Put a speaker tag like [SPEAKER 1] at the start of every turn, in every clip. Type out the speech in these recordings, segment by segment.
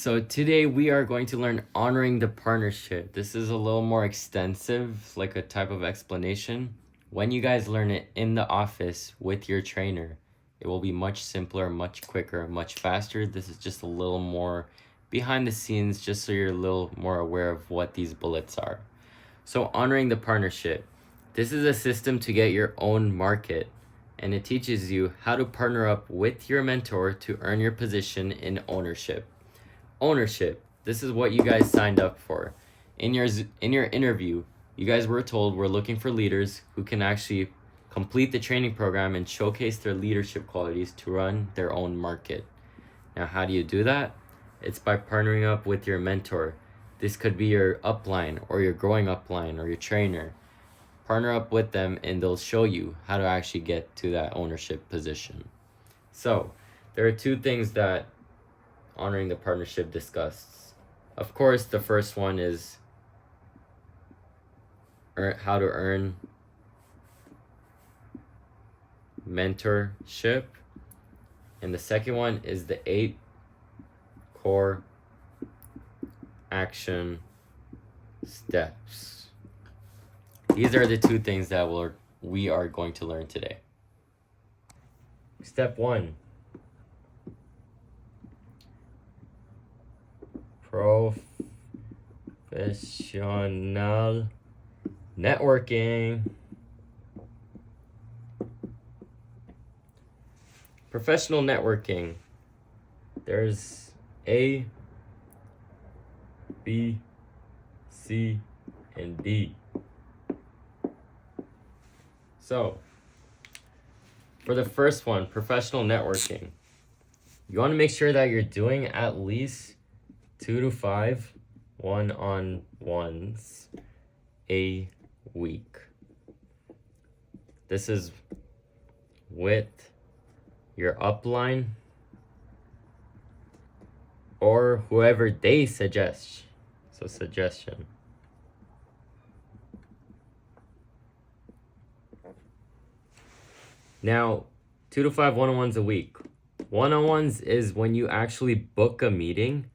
[SPEAKER 1] So today we are going to learn honoring the partnership. This is a little more extensive, like a type of explanation. When you guys learn it in the office with your trainer, it will be much simpler, much quicker, much faster. This is just a little more behind the scenes, just so you're a little more aware of what these bullets are. So honoring the partnership. This is a system to get your own market, and it teaches you how to partner up with your mentor to earn your position in ownership. Ownership. This is what you guys signed up for. In your interview, you guys were told we're looking for leaders who can actually complete the training program and showcase their leadership qualities to run their own market. Now, how do you do that? It's by partnering up with your mentor. This could be your upline or your growing upline or your trainer. Partner up with them and they'll show you how to actually get to that ownership position. So, there are two things that honoring the partnership discussed. Of course, the first one is how to earn mentorship, and the second one is the 8 core action steps. These are the two things that we are going to learn today. Step 1. Professional networking. Professional networking. There's A, B, C, and D. So, for the first one, professional networking, you want to make sure that you're doing at least 2 to 5 one-on-ones a week. This is with your upline or whoever they suggest. So, suggestion. Now, 2 to 5 one-on-ones a week. One-on-ones is when you actually book a meeting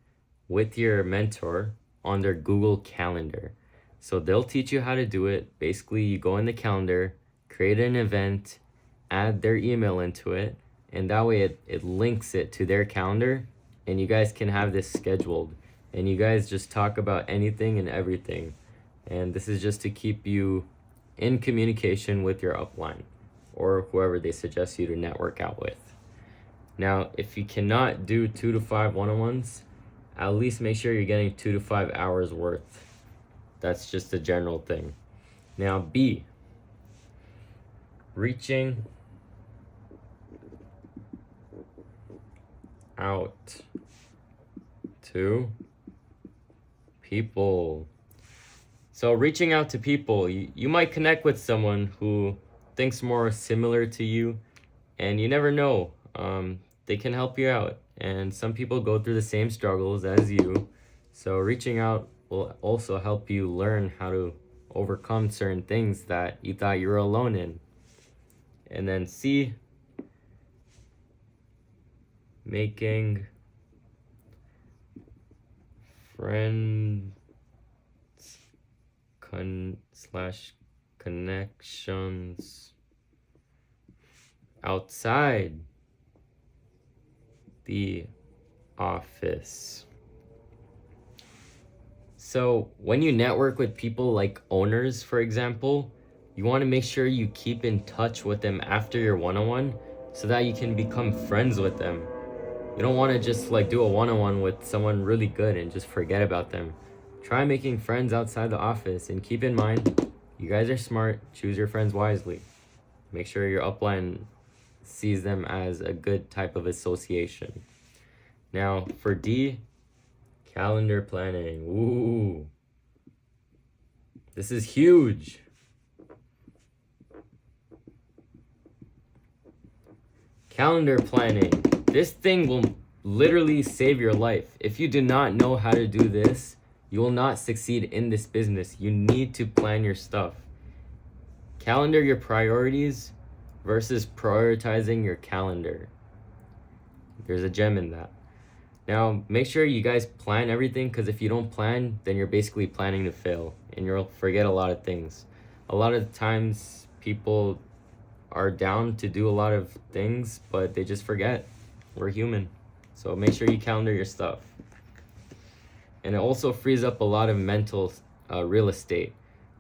[SPEAKER 1] with your mentor on their Google Calendar. So they'll teach you how to do it. Basically, you go in the calendar, create an event, add their email into it, and that way it links it to their calendar, and you guys can have this scheduled. And you guys just talk about anything and everything. And this is just to keep you in communication with your upline or whoever they suggest you to network out with. Now, if you cannot do 2 to 5 one-on-ones, at least make sure you're getting 2 to 5 hours worth. That's just a general thing. Now, B, reaching out to people. So reaching out to people, you might connect with someone who thinks more similar to you, and you never know. They can help you out, and some people go through the same struggles as you. So reaching out will also help you learn how to overcome certain things that you thought you were alone in. And then C, making friends connections outside the office. So when you network with people like owners, for example, you want to make sure you keep in touch with them after your one-on-one so that you can become friends with them. You don't want to just do a one-on-one with someone really good and just forget about them. Try making friends outside the office, and keep in mind, you guys are smart. Choose your friends wisely. Make sure your upline sees them as a good type of association. Now, for D, calendar planning. Ooh, this is huge. Calendar planning. This thing will literally save your life. If you do not know how to do this, you will not succeed in this business. You need to plan your stuff. Calendar your priorities versus prioritizing your calendar. There's a gem in that. Now, make sure you guys plan everything, because if you don't plan, then you're basically planning to fail and you'll forget a lot of things. A lot of times, people are down to do a lot of things, but they just forget. We're human. So make sure you calendar your stuff. And it also frees up a lot of mental real estate.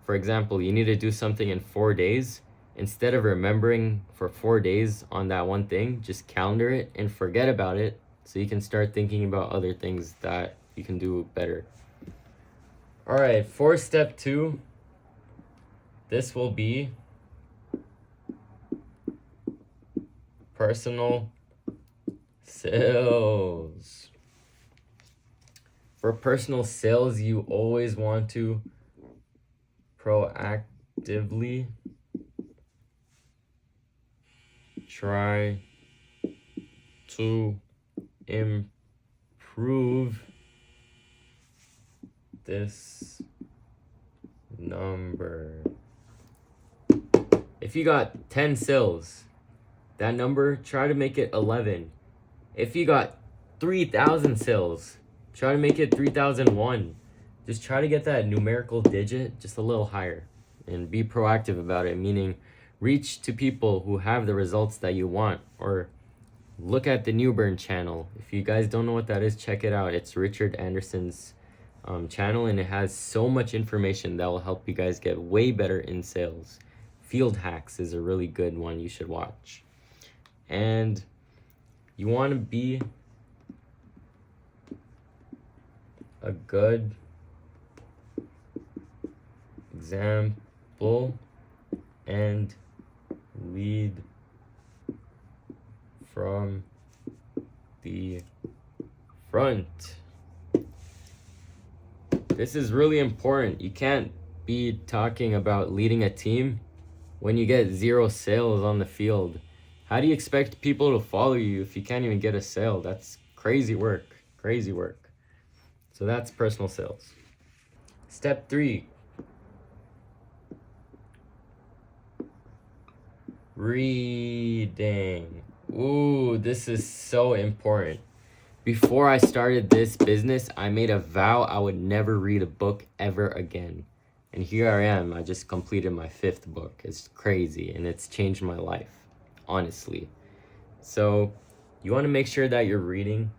[SPEAKER 1] For example, you need to do something in 4 days. Instead of remembering for 4 days on that one thing, just calendar it and forget about it, so you can start thinking about other things that you can do better. All right, for step 2, this will be personal sales. For personal sales, you always want to proactively try to improve this number. If you got 10 sales, that number, try to make it 11. If you got 3,000 sales, try to make it 3,001. Just try to get that numerical digit just a little higher and be proactive about it, meaning reach to people who have the results that you want, or look at the Newburn channel. If you guys don't know what that is, check it out. It's Richard Anderson's channel, and it has so much information that will help you guys get way better in sales. Field Hacks is a really good one you should watch. And you want to be a good example and lead from the front. This is really important. You can't be talking about leading a team when you get 0 sales on the field. How do you expect people to follow you if you can't even get a sale? That's crazy work. Crazy work. So that's personal sales. Step 3. Reading. Ooh, this is so important. Before I started this business, I made a vow I would never read a book ever again. And here I am. I just completed my 5th book. It's crazy, and it's changed my life, honestly. So you want to make sure that you're reading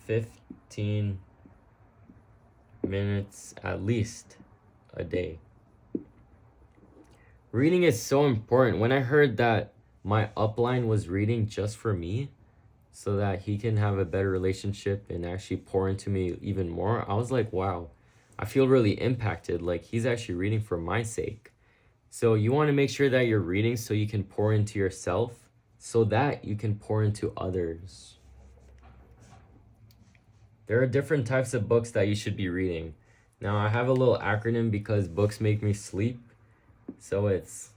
[SPEAKER 1] 15 minutes at least a day. Reading is so important. When I heard that my upline was reading just for me so that he can have a better relationship and actually pour into me even more, I was like, wow, I feel really impacted. Like, he's actually reading for my sake. So you want to make sure that you're reading so you can pour into yourself, so that you can pour into others. There are different types of books that you should be reading. Now, I have a little acronym because books make me sleep. So it's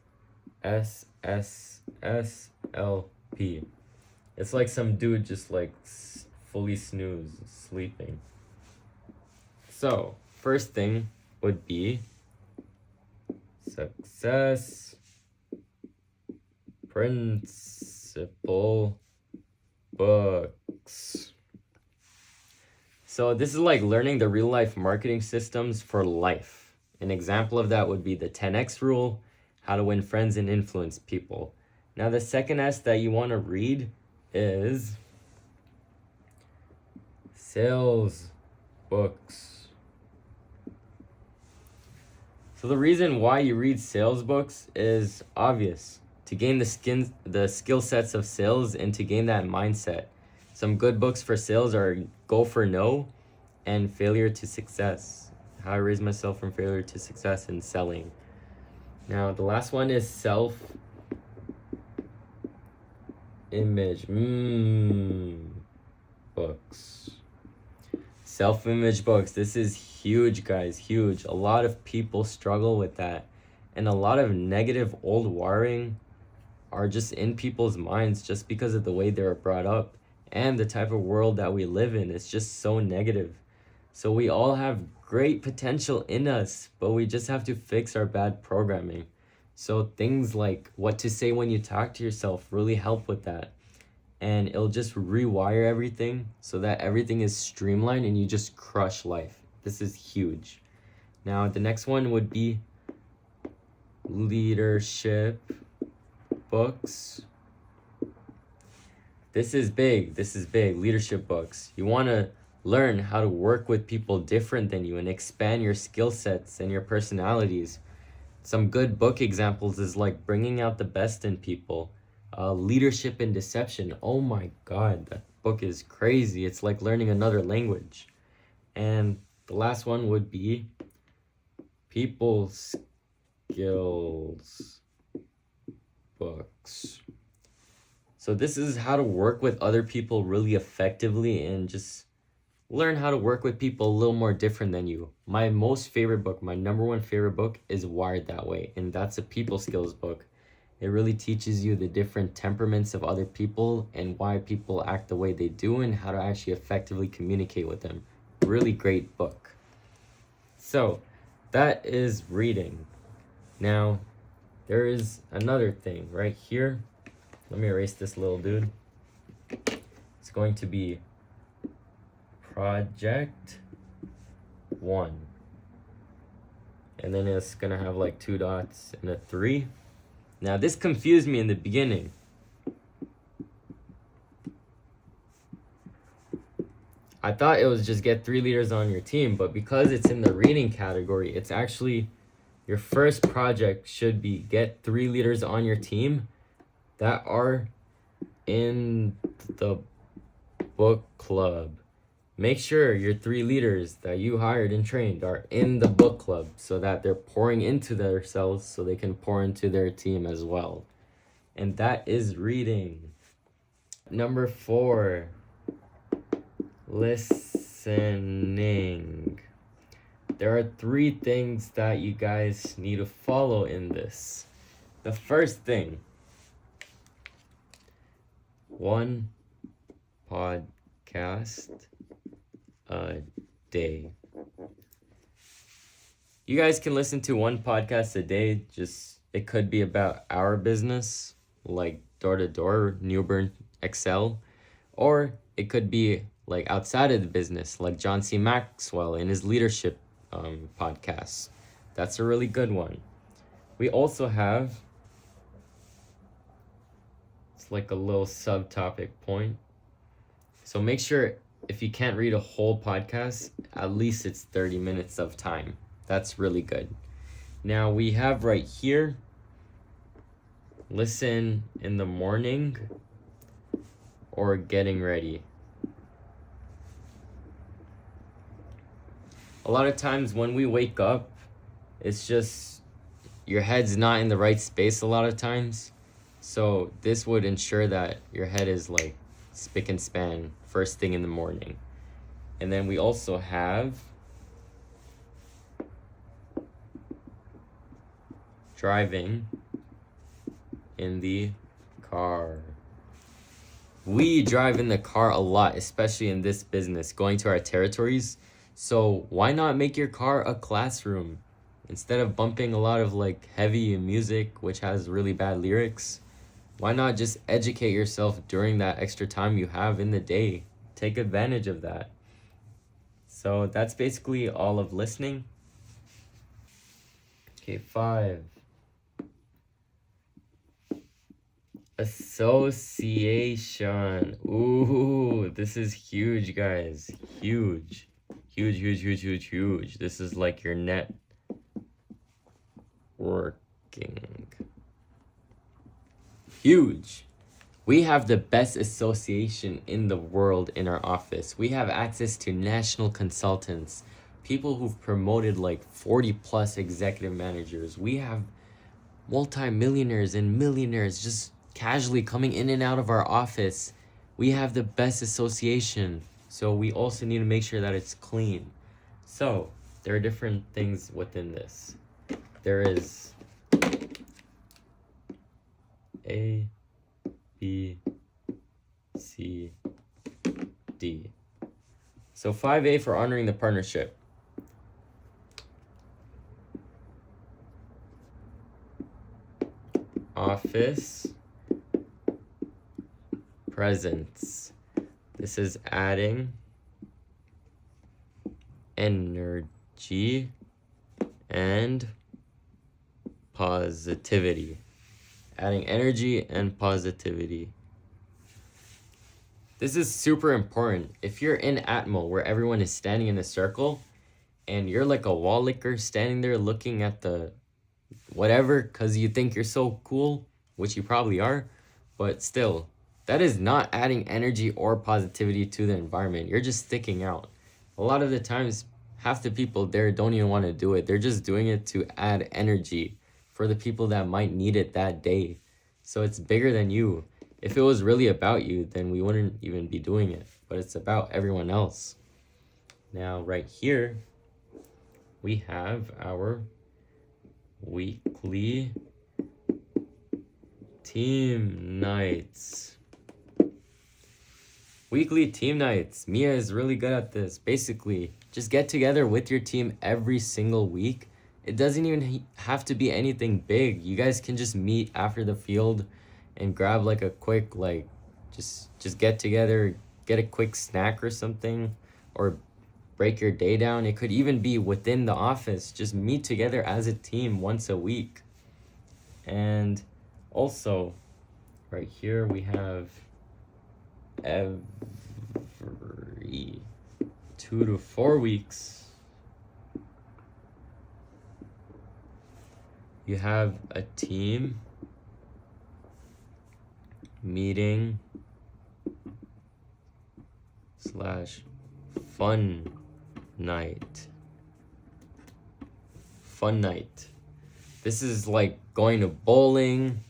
[SPEAKER 1] SSSLP. It's like some dude just like fully sleeping. So, first thing would be success principle books. So this is like learning the real life marketing systems for life. An example of that would be the 10X rule, how to win friends and influence people. Now, the second S that you want to read is sales books. So the reason why you read sales books is obvious: to gain the skill sets of sales and to gain that mindset. Some good books for sales are Go for No and Failure to Success. How I raise myself from failure to success in selling. Now, the last one is self-image books. Self-image books. This is huge, guys. Huge. A lot of people struggle with that. And a lot of negative old wiring are just in people's minds just because of the way they were brought up and the type of world that we live in. It's just so negative. So we all have great potential in us, but we just have to fix our bad programming. So things like what to say when you talk to yourself really help with that. and it'll just rewire everything so that everything is streamlined and you just crush life. This is huge. Now, the next one would be leadership books. This is big. Leadership books. You want to learn how to work with people different than you and expand your skill sets and your personalities. Some good book examples is like Bringing Out the Best in People, Leadership and Deception. Oh my God, that book is crazy. It's like learning another language. And the last one would be People Skills books. So this is how to work with other people really effectively and just learn how to work with people a little more different than you. My most favorite book, my number one favorite book is Wired That Way, and that's a people skills book. It really teaches you the different temperaments of other people and why people act the way they do and how to actually effectively communicate with them. Really great book. So that is reading. Now, there is another thing right here. Let me erase this little dude. It's going to be Project 1. And then it's going to have like 2 dots and a 3. Now, this confused me in the beginning. I thought it was just get 3 leaders on your team, but because it's in the reading category, it's actually your first project should be get 3 leaders on your team that are in the book club. Make sure your 3 leaders that you hired and trained are in the book club so that they're pouring into themselves so they can pour into their team as well. And that is reading. Number 4, listening. There are 3 things that you guys need to follow in this. The first thing, 1 podcast a day. You guys can listen to 1 podcast a day. Just it could be about our business, like door to door, Newburn Excel, or it could be like outside of the business, like John C. Maxwell in his leadership podcast. That's a really good one. We also have, it's like a little subtopic point. So make sure if you can't read a whole podcast, at least it's 30 minutes of time. That's really good. Now we have right here, listen in the morning or getting ready. A lot of times when we wake up, it's just your head's not in the right space a lot of times. So this would ensure that your head is like spick and span first thing in the morning. And then we also have driving in the car. We drive in the car a lot, especially in this business, going to our territories. So why not make your car a classroom? Instead of bumping a lot of like heavy music, which has really bad lyrics, why not just educate yourself during that extra time you have in the day? Take advantage of that. So that's basically all of listening. Okay, 5. Association. Ooh, this is huge, guys. Huge. Huge. This is like your networking. Huge. We have the best association in the world in our office. We have access to national consultants, people who've promoted like 40 plus executive managers. We have multi-millionaires and millionaires just casually coming in and out of our office. We have the best association. So we also need to make sure that it's clean. So there are different things within this. There is A, B, C, D. So 5A for honoring the partnership. Office presence. This is adding energy and positivity. Adding energy and positivity. This is super important. If you're in Atmo where everyone is standing in a circle and you're like a wall licker standing there looking at the whatever because you think you're so cool, which you probably are, but still, that is not adding energy or positivity to the environment. You're just sticking out. A lot of the times, half the people there don't even want to do it. They're just doing it to add energy for the people that might need it that day. So it's bigger than you. If it was really about you, then we wouldn't even be doing it. But it's about everyone else. Now, right here, we have our weekly team nights. Weekly team nights. Mia is really good at this. Basically, just get together with your team every single week. It doesn't even have to be anything big. You guys can just meet after the field and grab like a quick just get together, get a quick snack or something, or break your day down. It could even be within the office. Just meet together as a team once a week. And also, right here we have every 2 to 4 weeks you have a team meeting / fun night. Fun night. This is like going to bowling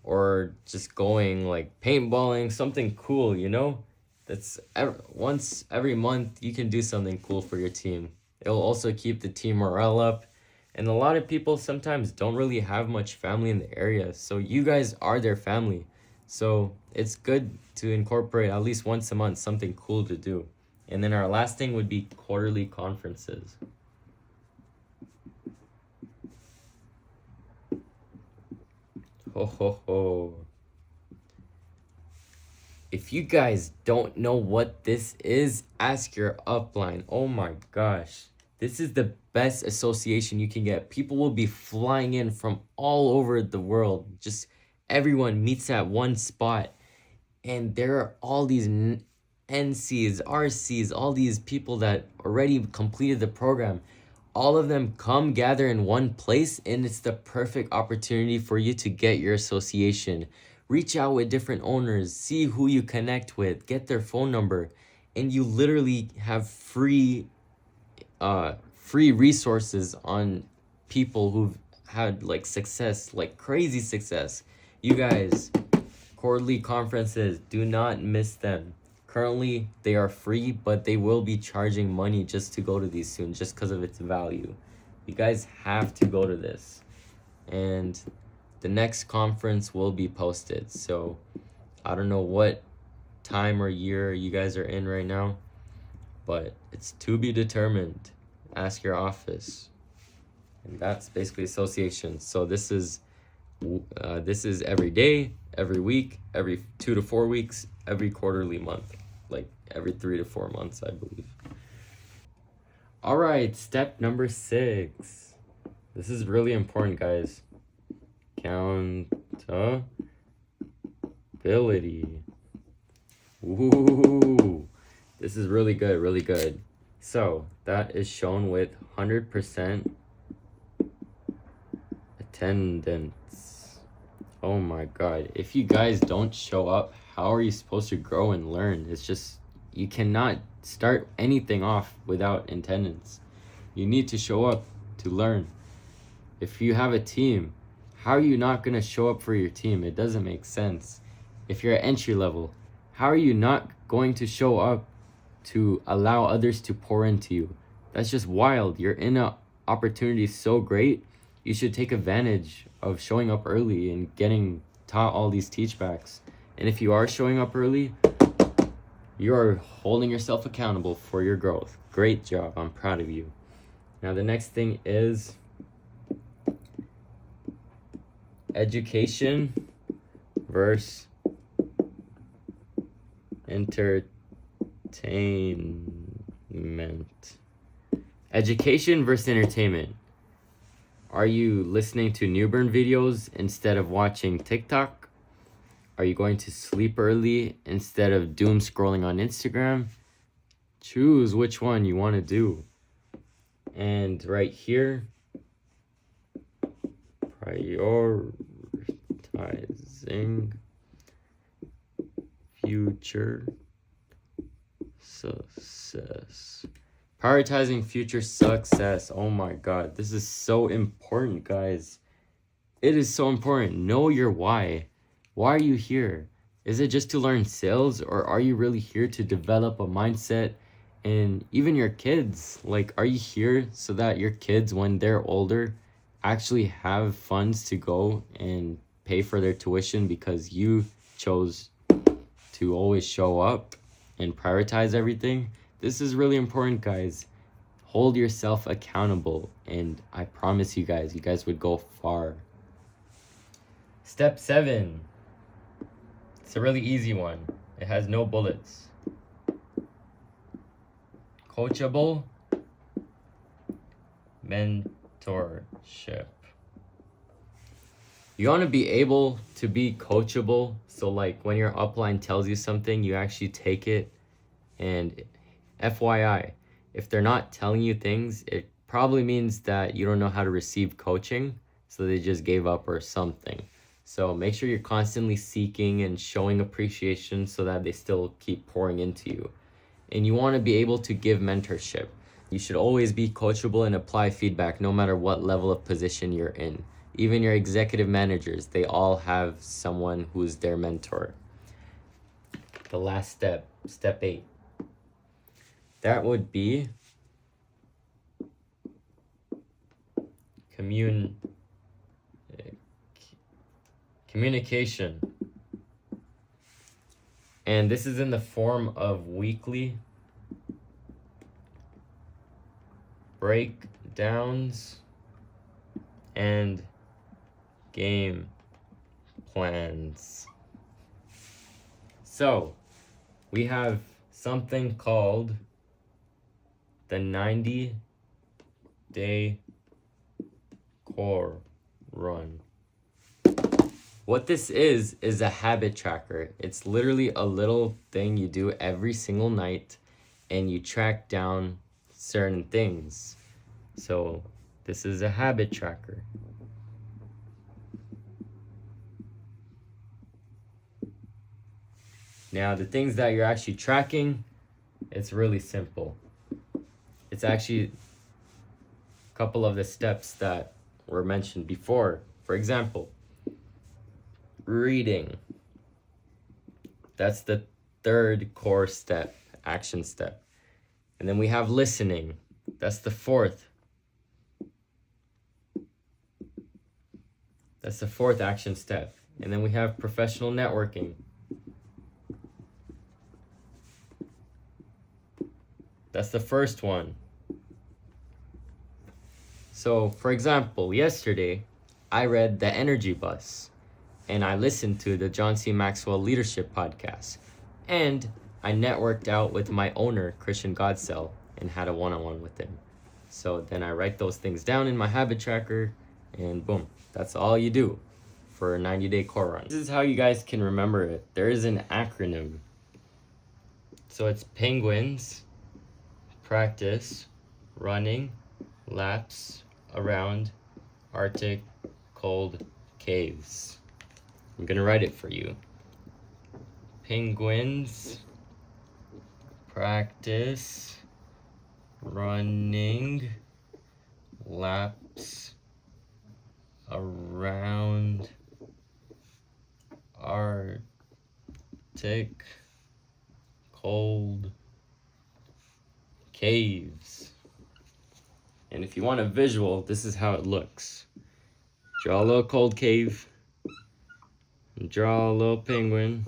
[SPEAKER 1] or just going like paintballing, something cool, you know? That's once every month you can do something cool for your team. It'll also keep the team morale up. And a lot of people sometimes don't really have much family in the area. So you guys are their family. So it's good to incorporate at least once a month something cool to do. And then our last thing would be quarterly conferences. Ho ho ho. If you guys don't know what this is, ask your upline. Oh my gosh. This is the best association you can get. People will be flying in from all over the world. Just everyone meets at one spot. And there are all these NCs, RCs, all these people that already completed the program. All of them come gather in one place, and it's the perfect opportunity for you to get your association. Reach out with different owners, see who you connect with, get their phone number, and you literally have free resources on people who've had like success, like crazy success. You guys, quarterly conferences, do not miss them. Currently, they are free, but they will be charging money just to go to these soon, just because of its value. You guys have to go to this. And the next conference will be posted. So I don't know what time or year you guys are in right now, but it's to be determined. Ask your office. And that's basically association. So this is every day, every week, every 2 to 4 weeks, every quarterly month, like every 3 to 4 months, I believe. All right, step number 6. This is really important, guys. Accountability. Ooh, this is really good, really good. So that is shown with 100% attendance. Oh my god, if you guys don't show up, how are you supposed to grow and learn? It's just, you cannot start anything off without attendance. You need to show up to learn. If you have a team, how are you not going to show up for your team? It doesn't make sense. If you're at entry level, how are you not going to show up to allow others to pour into you? That's just wild. You're in an opportunity so great. You should take advantage of showing up early and getting taught all these teachbacks. And if you are showing up early, you are holding yourself accountable for your growth. Great job. I'm proud of you. Now the next thing is education versus Entertainment. Education versus entertainment. Are you listening to newborn videos instead of watching TikTok? Are you going to sleep early instead of doom scrolling on Instagram? Choose which one you want to do. And right here, prioritizing future success. Prioritizing future success. Oh my God, this is so important, guys. It is so important. Know your why. Why are you here? Is it just to learn sales, or are you really here to develop a mindset? And even your kids, like, are you here so that your kids, when they're older, actually have funds to go and pay for their tuition because you chose to always show up and prioritize everything? This is really important, guys. Hold yourself accountable, and I promise you guys would go far. Step 7. It's a really easy one. It has no bullets. Coachable mentorship. You want to be able to be coachable. So like when your upline tells you something, you actually take it. And FYI, if they're not telling you things, it probably means that you don't know how to receive coaching. So they just gave up or something. So make sure you're constantly seeking and showing appreciation so that they still keep pouring into you. And you want to be able to give mentorship. You should always be coachable and apply feedback no matter what level of position you're in. Even your executive managers, they all have someone who's their mentor. The last step, step 8. That would be communication. And this is in the form of weekly breakdowns and game plans. So we have something called the 90-day core run. What this is a habit tracker. It's literally a little thing you do every single night, and you track down certain things. So this is a habit tracker. Now the things that you're actually tracking, it's really simple. It's actually a couple of the steps that were mentioned before. For example, reading. That's the 3rd core step, action step. And then we have listening. That's the 4th. That's the 4th action step. And then we have professional networking. That's the 1st one. So, for example, yesterday, I read The Energy Bus, and I listened to the John C. Maxwell Leadership Podcast, and I networked out with my owner, Christian Godsell, and had a one-on-one with him. So then I write those things down in my habit tracker, and boom, that's all you do for a 90-day core run. This is how you guys can remember it. There is an acronym. So it's penguins, practice, running, laps around Arctic cold caves. I'm gonna write it for you. Penguins practice running laps around Arctic cold caves. And if you want a visual, this is how it looks. Draw a little cold cave. Draw a little penguin.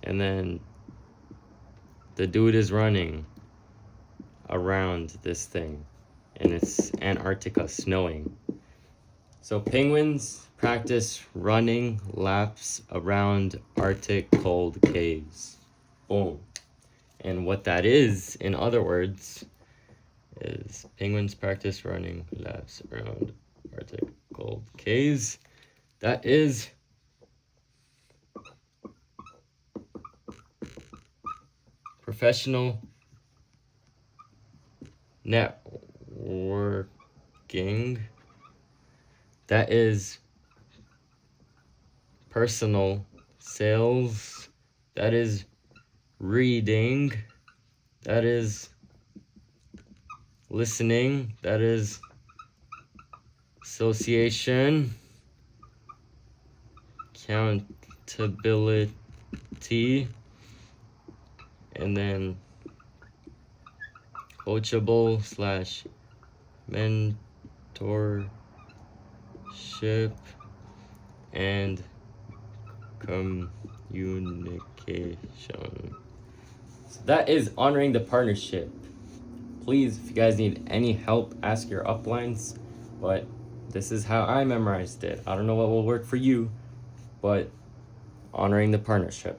[SPEAKER 1] And then the dude is running around this thing. And it's Antarctica snowing. So penguins practice running laps around Arctic cold caves. Boom. And what that is, in other words, is penguins practice running laps around Arctic cold caves. That is professional networking. That is personal sales. That is reading. That is listening. That is association. Accountability. And then coachable slash mentorship and communication. So that is honoring the partnership. Please, if you guys need any help, ask your uplines. But this is how I memorized it. I don't know what will work for you, but honoring the partnership.